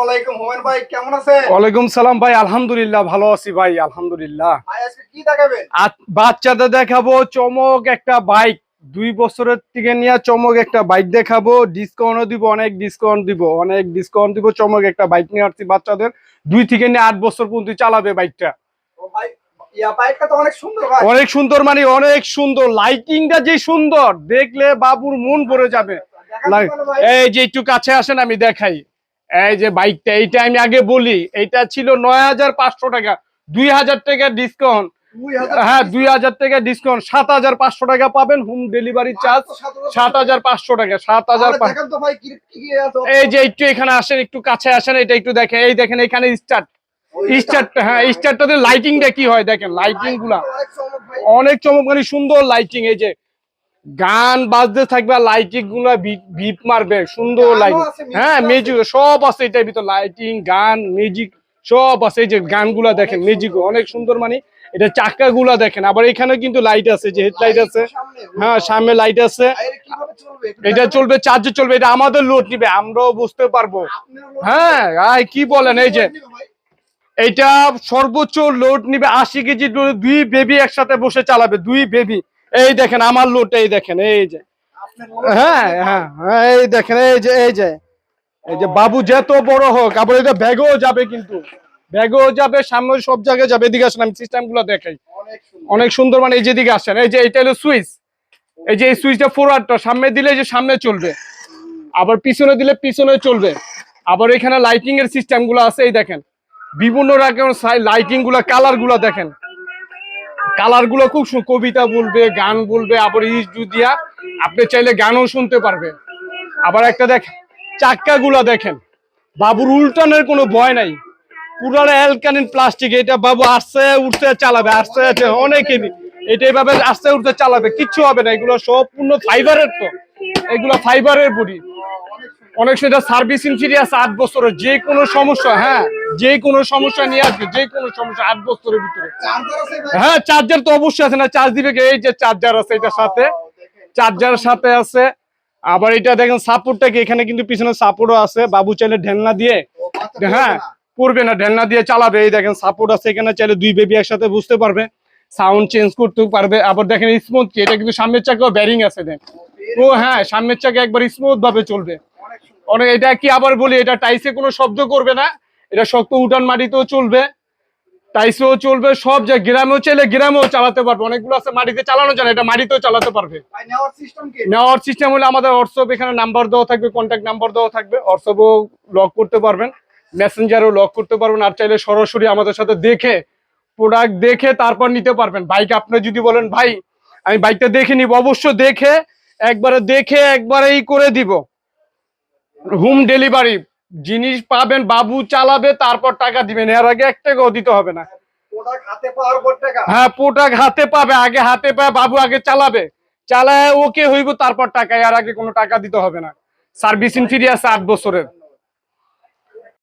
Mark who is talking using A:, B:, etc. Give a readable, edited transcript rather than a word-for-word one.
A: আলাইকুম হুমায়ুন ভাই, কেমন আছেন?
B: ওয়ালাইকুম সালাম ভাই, আলহামদুলিল্লাহ ভালো আছি ভাই, আলহামদুলিল্লাহ।
A: ভাই আজকে কি দেখাবেন?
B: বাচ্চাদের দেখাবো চমক একটা বাইক, 2 বছরের থেকে নিয়ে চমক একটা বাইক দেখাবো। ডিসকাউন্টও দিব, অনেক ডিসকাউন্ট দিব, অনেক ডিসকাউন্ট দিব। চমক একটা বাইক নিয়ে আসছি বাচ্চাদের, 2 থেকে নিয়ে 8 বছর পর্যন্ত চালাবে বাইকটা।
A: ও ভাই, বাইকটা তো অনেক সুন্দর ভাই।
B: অনেক সুন্দর, মানে অনেক সুন্দর, লাইটিংটা যে সুন্দর, দেখলে বাবুর মন ভরে যাবে। এই যে একটু কাছে আসেন, আমি দেখাই। এই যে বাইকটা, এইটা আমি আগে বলি, এইটা ছিল 9,500 টাকা, 2,000 টাকা ডিসকাউন্ট। হ্যাঁ, 2,000 টাকা ডিসকাউন্ট, 7,500 টাকা পাবেন। হোম ডেলিভারি চার্জ 7,500 টাকা, 7,500। এই যে একটু এখানে আসেন, একটু কাছে আসেন, এটা একটু দেখেন। এই দেখেন এখানে স্টার্ট, হ্যাঁ স্টারটাতে লাইটিংটা কি হয় দেখেন, লাইটিং গুলা অনেক চমক, মানে সুন্দর লাইটিং। এই যে গান বাজতে থাকবে, লাইটিং গুলা ভিপ মারবে, সুন্দর লাইটিং। হ্যাঁ, মিউজিক সব আছে এটার ভিতর, লাইটিং, গান, মিউজিক সব আছে। এই যে গানগুলা দেখেন, মিউজিক অনেক সুন্দর, মানে এটা চাকা গুলা দেখেন। আবার এখানে কিন্তু লাইট আছে, যে হেডলাইট আছে। হ্যাঁ, সামনে লাইট আছে। এটা চলবে, চার্জে চলবে। এটা আমাদের লোড নিবে, আমরাও বুঝতে পারবো। হ্যাঁ, কি বলেন। এই যে এইটা সর্বোচ্চ লোড নিবে 80 কেজি, 2 বেবি একসাথে বসে চালাবে, 2 বেবি। এই দেখেন আমার লোড, এই দেখেন। এই যে হ্যাঁ হ্যাঁ হ্যাঁ, এই দেখেন। এই যে বাবু যত বড় হোক, আবার এটা ব্যাগও যাবে, কিন্তু ব্যাগও যাবে, সামনে সব জায়গায় যাবে। এদিকে আসেন, আমি সিস্টেম গুলো দেখাই, অনেক সুন্দর। মানে এই যেদিকে আসেন, এই যে এটা হলো সুইচ। এই যে এই সুইচটা ফরওয়ার্ডটা, সামনে দিলে যে সামনে চলবে, আবার পিছনে দিলে পিছনে চলবে। আবার এখানে লাইটিং এর সিস্টেম গুলো আছে, এই দেখেন বিভিন্ন রকমের লাইটিং গুলা, কালার গুলা দেখেন। কালার গুলো খুব কবিতা বলবে, গান বলবে। আবার ইউজ দিয়া আপনি চাইলে গানও শুনতে পারবে। আবার একটা দেখেন, চাক্কা গুলা দেখেন, বাবুর উল্টানোর কোনো ভয় নাই। পুরানো অ্যালকালিন প্লাস্টিক, এটা বাবু আসছে উঠতে চালাবে, আসছে অনেক হেভি। এটা এইভাবে আসতে উঠতে চালাবে, কিচ্ছু হবে না। এগুলো সব পূর্ণ ফাইবারের, তো এগুলো ফাইবারের বডি। অনেক সেটা সার্ভিসিং ফ্রি আছে 8 বছরের। যে কোনো সমস্যা, হ্যাঁ যে কোনো সমস্যা নিয়ে আসবে, যে কোনো সমস্যা 8 বছরের ভিতরে। হ্যাঁ, চার্জার তো অবশ্যই আছে, না চার্জ দিবে কে? এই যে চার্জার আছে এটার সাথে, চার্জার সাথে আছে। আবার এটা দেখেন সাপোর্টটা কি, এখানে কিন্তু পিছনে সাপোর্টও আছে। বাবু চাইলে ঢেলনা দিয়ে, হ্যাঁ পড়বে না, ঢেলনা দিয়ে চালাবে। এই দেখেন সাপোর্ট আছে এখানে, চাইলে 2 বেবি একসাথে বুঝতে পারবে, সাউন্ড চেঞ্জ করতেও পারবে। আবার দেখেন স্মুথ কি, এটা কিন্তু সামনের চাকাও ব্যারিং আছে দেন। ও হ্যাঁ, সামনের চাকা একবার স্মুথ ভাবে চলবে অনেক। এটা কি আবার বলি, এটা টাইসে কোনো শব্দ করবে না, এটা শক্ত উঠান মাটিতেও চলবে, টাইসেও চলবে, সব জায়গায়। গ্রামেও চাইলে গ্রামেও চালাতে পারবে। অনেকগুলো আছে মাটিতে চালানো যায় না, এটা মাটিতেও চালাতে পারবে। নেওয়ার সিস্টেম হলে আমাদের হোয়াটসঅ্যাপ এখানে নাম্বার দেওয়া থাকবে, কন্ট্যাক্ট নাম্বার দেওয়া থাকবে। হোয়াটসঅ্যাপও লক করতে পারবেন, মেসেঞ্জারও লক করতে পারবেন। আর চাইলে সরাসরি আমাদের সাথে দেখে, প্রোডাক্ট দেখে তারপর নিতে পারবেন। বাইক আপনি যদি বলেন ভাই আমি বাইকটা দেখে নিব, অবশ্য দেখে একবারেই করে দিব। হোম ডেলিভারি, জিনিস পাবেন, বাবু চালাবে, তারপর টাকা দিবেন। এর আগে 1 টাকাও দিতে হবে না। হ্যাঁ, প্রোডাক্ট হাতে পাবে, আগে হাতে পায়, বাবু আগে চালাবে, চালায় ওকে হইব, তারপর টাকা। এর আগে কোনো টাকা দিতে হবে না। সার্ভিসিং ফ্রি আছে 8 বছরের।